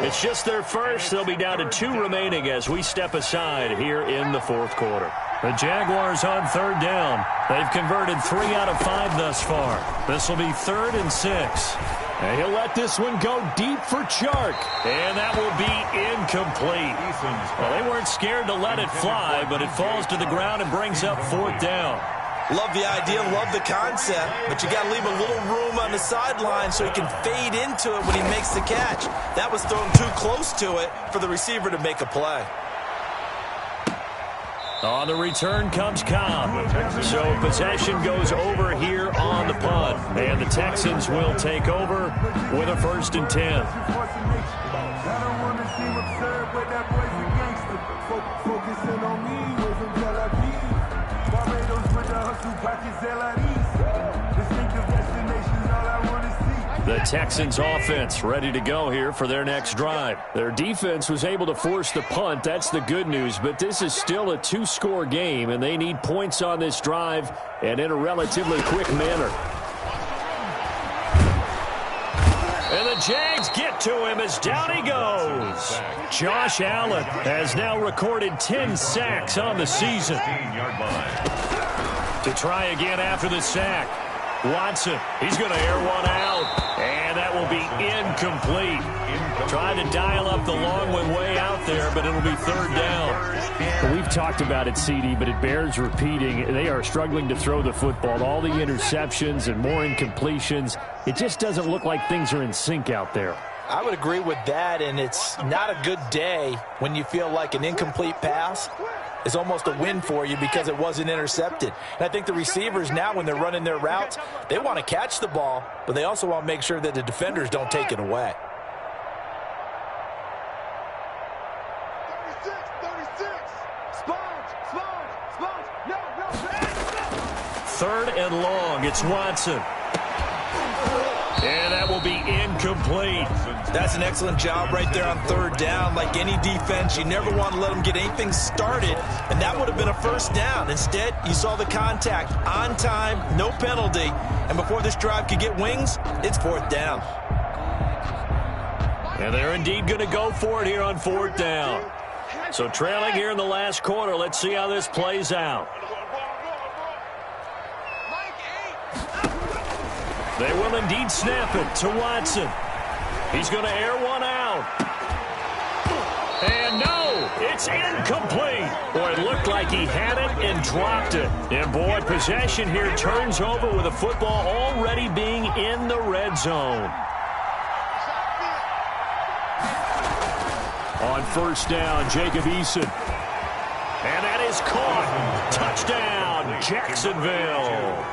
It's just their first. They'll be down to 2 remaining as we step aside here in the 4th quarter. The Jaguars on 3rd down. They've converted 3 out of 5 thus far. This will be 3rd and 6. And he'll let this one go deep for Chark. And that will be incomplete. Well, they weren't scared to let it fly, but it falls to the ground and brings up 4th down. Love the idea, love the concept, but you got to leave a little room on the sideline so he can fade into it when he makes the catch. That was thrown too close to it for the receiver to make a play. On the return comes Cobb. So possession goes over here on the punt. And the Texans will take over with a 1st and 10. The Texans offense ready to go here for their next drive. Their defense was able to force the punt. That's the good news. But this is still a 2-score game, and they need points on this drive and in a relatively quick manner. And the Jags get to him as down he goes. Josh Allen has now recorded 10 sacks on the season. To try again after the sack. Watson, he's going to air one out, and that will be incomplete. Trying to dial up the long one way out there, but it'll be 3rd down. We've talked about it, CD, but it bears repeating. They are struggling to throw the football. All the interceptions and more incompletions. It just doesn't look like things are in sync out there. I would agree with that, and it's not a good day when you feel like an incomplete pass is almost a win for you because it wasn't intercepted. And I think the receivers now, when they're running their routes, they want to catch the ball, but they also want to make sure that the defenders don't take it away. 36. Sponge. No. 3rd and long. It's Watson. And that will be incomplete. That's an excellent job right there on 3rd down. Like any defense, you never want to let them get anything started, and that would have been a 1st down. Instead, you saw the contact on time, no penalty, and before this drive could get wings, it's 4th down. And they're indeed going to go for it here on 4th down. So trailing here in the last quarter, let's see how this plays out. They will indeed snap it to Watson. He's going to air one out. And no, it's incomplete. Boy, it looked like he had it and dropped it. And boy, possession here turns over with the football already being in the red zone. On 1st down, Jacob Eason. And that is caught. Touchdown, Jacksonville.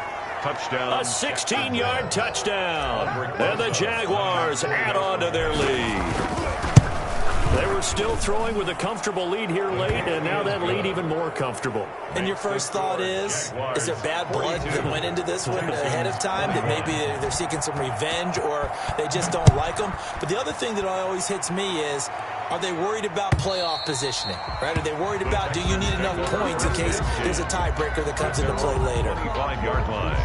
Touchdown. A 16-yard touchdown. And the Jaguars add on to their lead. They were still throwing with a comfortable lead here late, and now that lead even more comfortable. And your first thought is there bad blood that went into this one ahead of time, that maybe they're seeking some revenge or they just don't like them? But the other thing that always hits me is, are they worried about playoff positioning? Right? Are they worried about, do you need enough points in case there's a tiebreaker that comes into play later? 5-yard line.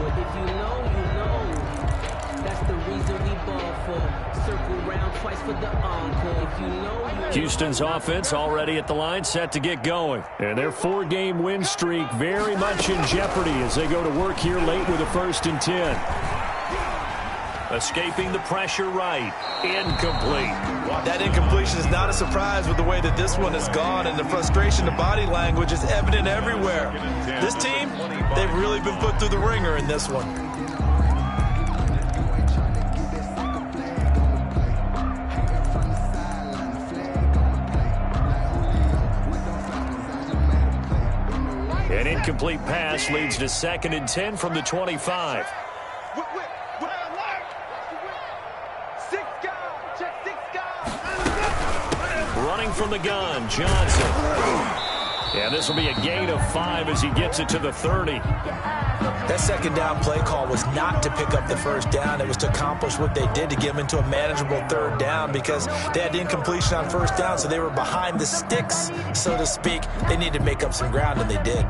If you know, you know. That's the reason we ball for. Circle round twice for the encore. If you know, you know. Houston's offense already at the line, set to get going. And their 4-game win streak very much in jeopardy as they go to work here late with a 1st and 10. Escaping the pressure right. Incomplete. That incompletion is not a surprise with the way that this one has gone, and the frustration, the body language is evident everywhere. This team, they've really been put through the ringer in this one. An incomplete pass leads to 2nd and 10 from the 25. Running from the gun, Johnson. And this will be a gain of 5 as he gets it to the 30. That 2nd down play call was not to pick up the 1st down. It was to accomplish what they did to get them into a manageable 3rd down because they had incompletion on 1st down, so they were behind the sticks, so to speak. They needed to make up some ground, and they did.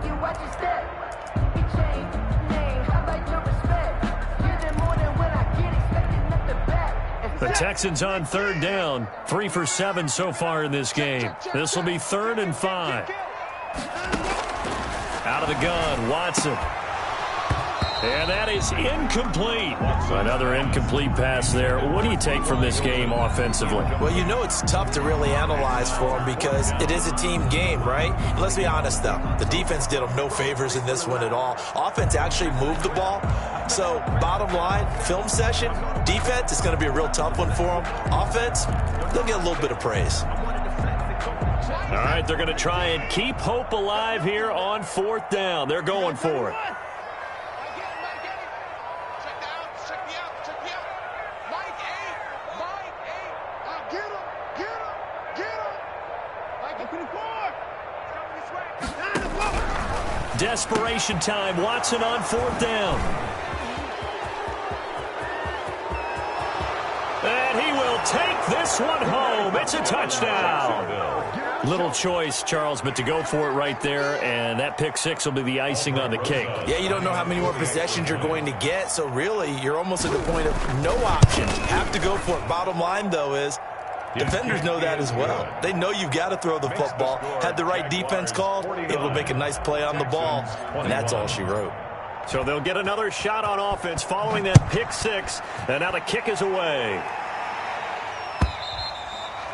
The Texans on 3rd down, 3 for 7 so far in this game. This will be 3rd and 5. Out of the gun, Watson. And that is incomplete. Another incomplete pass there. What do you take from this game offensively? Well, you know it's tough to really analyze for them because it is a team game, right? And let's be honest, though. The defense did them no favors in this one at all. Offense actually moved the ball. So, bottom line, film session, defense is going to be a real tough one for them. Offense, they'll get a little bit of praise. All right, they're going to try and keep hope alive here on 4th down. They're going for it. Desperation time. Watson on 4th down. And he will take this one home. It's a touchdown. Little choice, Charles, but to go for it right there, and that pick six will be the icing on the cake. Yeah, you don't know how many more possessions you're going to get, so really you're almost at the point of no options. Have to go for it. Bottom line, though, is defenders know that as well. They know you've got to throw the football. Had the right defense called, able to make a nice play on the ball, and that's all she wrote. So they'll get another shot on offense following that pick six, and now the kick is away.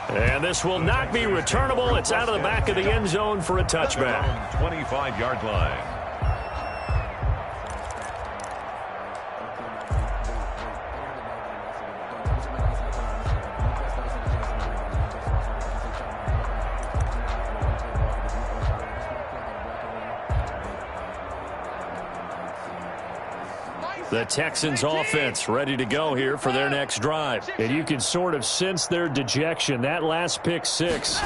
And this will not be returnable. It's out of the back of the end zone for a touchback. 25-yard line. The Texans offense ready to go here for their next drive. And you can sort of sense their dejection. That last pick six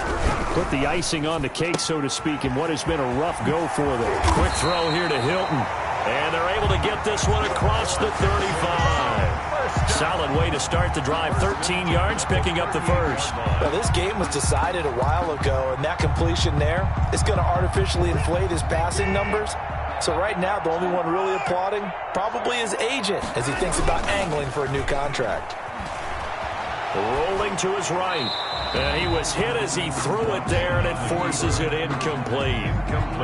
put the icing on the cake, so to speak, in what has been a rough go for them. Quick throw here to Hilton. And they're able to get this one across the 35. Solid way to start the drive. 13 yards, picking up the first. Well, this game was decided a while ago, and that completion there is going to artificially inflate his passing numbers. So right now, the only one really applauding probably his agent as he thinks about angling for a new contract. Rolling to his right. And he was hit as he threw it there, and it forces it incomplete.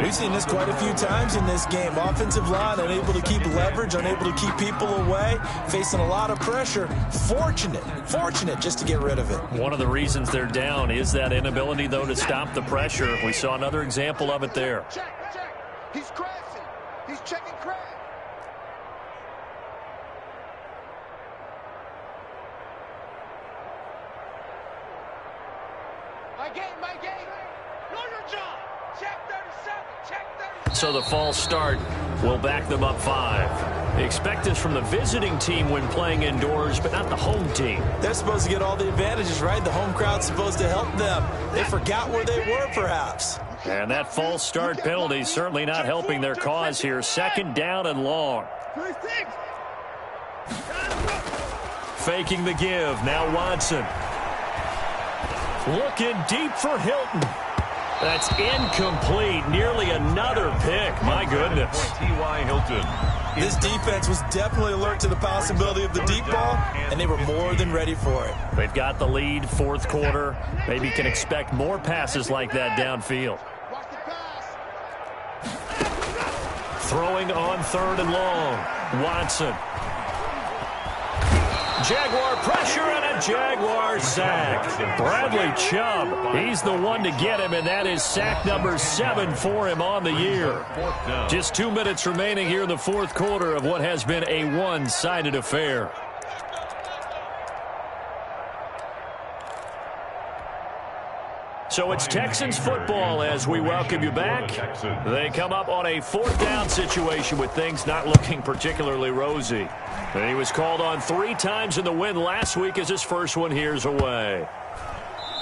We've seen this quite a few times in this game. Offensive line unable to keep leverage, unable to keep people away, facing a lot of pressure. Fortunate just to get rid of it. One of the reasons they're down is that inability, though, to stop the pressure. We saw another example of it there. Check. He's crashing. He's checking crash. My game. Know your job. Check 37. So the false start will back them up 5. They expect this from the visiting team when playing indoors, but not the home team. They're supposed to get all the advantages, right? The home crowd's supposed to help them. They forgot where they were, perhaps. And that false start penalty certainly not helping their cause here. 2nd down and long. Faking the give. Now Watson. Looking deep for Hilton. That's incomplete. Nearly another pick. My goodness. T.Y. Hilton. This defense was definitely alert to the possibility of the deep ball, and they were more than ready for it. They've got the lead, 4th quarter. Maybe can expect more passes like that downfield. Throwing on 3rd and long. Watson. Jaguar pressure and a Jaguar sack. Bradley Chubb, he's the one to get him, and that is sack number 7 for him on the year. Just 2 minutes remaining here in the 4th quarter of what has been a one-sided affair. So it's Texans football as we welcome you back. They come up on a 4th down situation with things not looking particularly rosy. And he was called on 3 times in the win last week as his first one here's away.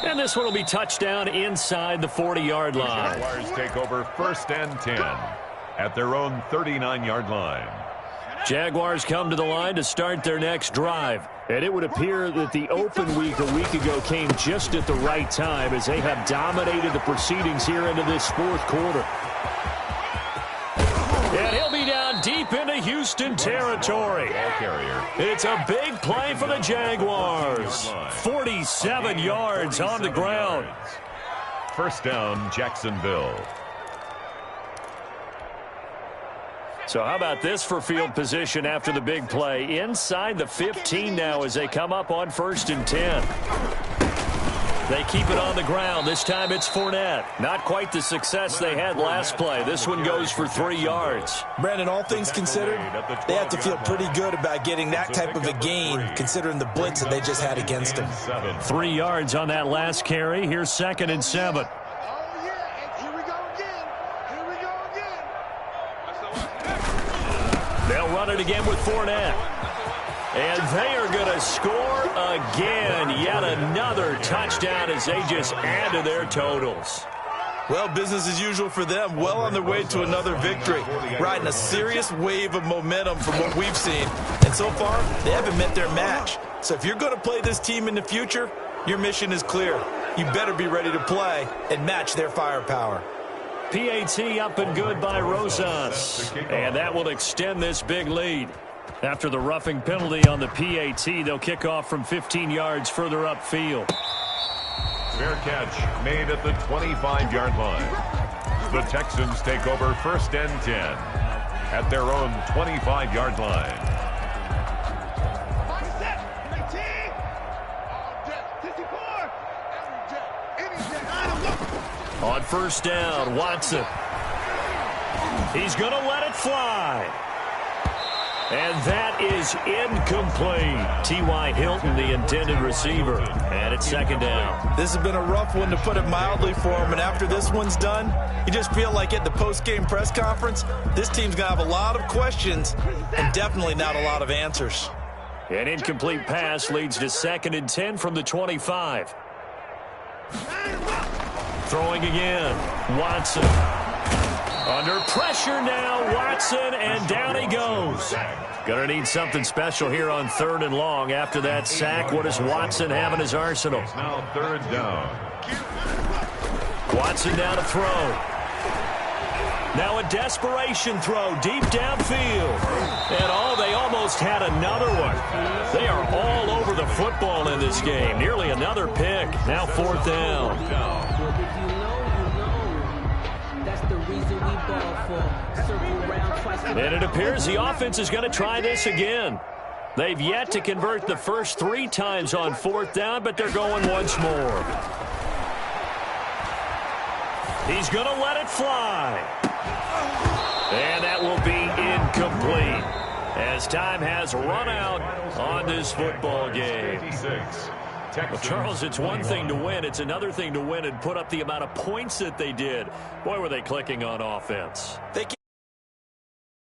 And this one will be touchdown inside the 40-yard line. Jaguars take over 1st and 10 at their own 39-yard line. Jaguars come to the line to start their next drive. And it would appear that the open week a week ago came just at the right time as they have dominated the proceedings here into this 4th quarter. And he'll be down deep into Houston territory. It's a big play for the Jaguars. 47 yards on the ground. 1st down, Jacksonville. So how about this for field position after the big play? Inside the 15 now as they come up on 1st and 10. They keep it on the ground. This time it's Fournette. Not quite the success they had last play. This one goes for 3 yards. Brandon, all things considered, they have to feel pretty good about getting that type of a gain, considering the blitz that they just had against them. 3 yards on that last carry. Here's 2nd and 7. They'll run it again with Fournette. And they are going to score again. Yet another touchdown as they just add to their totals. Well, business as usual for them. Well on their way to another victory. Riding a serious wave of momentum from what we've seen. And so far, they haven't met their match. So if you're going to play this team in the future, your mission is clear. You better be ready to play and match their firepower. PAT up and good by Rosas. And that will extend this big lead. After the roughing penalty on the PAT, they'll kick off from 15 yards further upfield. Fair catch made at the 25-yard line. The Texans take over 1st and 10 at their own 25-yard line. On 1st down, Watson. He's going to let it fly. And that is incomplete. T.Y. Hilton, the intended receiver. And it's 2nd down. This has been a rough one, to put it mildly, for him. And after this one's done, you just feel like at the post-game press conference, this team's going to have a lot of questions and definitely not a lot of answers. An incomplete pass leads to 2nd and 10 from the 25. Throwing again. Watson. Under pressure now, Watson, and down he goes. Going to need something special here on 3rd and long. After that sack, what does Watson have in his arsenal? Now 3rd down. Watson down to throw. Now a desperation throw deep downfield. And they almost had another one. They are all over the football in this game. Nearly another pick. Now 4th down. And it appears the offense is going to try this again. They've yet to convert the first 3 times on 4th down, but they're going once more. He's going to let it fly. And that will be incomplete as time has run out on this football game. Well, Charles, it's one thing to win. It's another thing to win and put up the amount of points that they did. Boy, were they clicking on offense.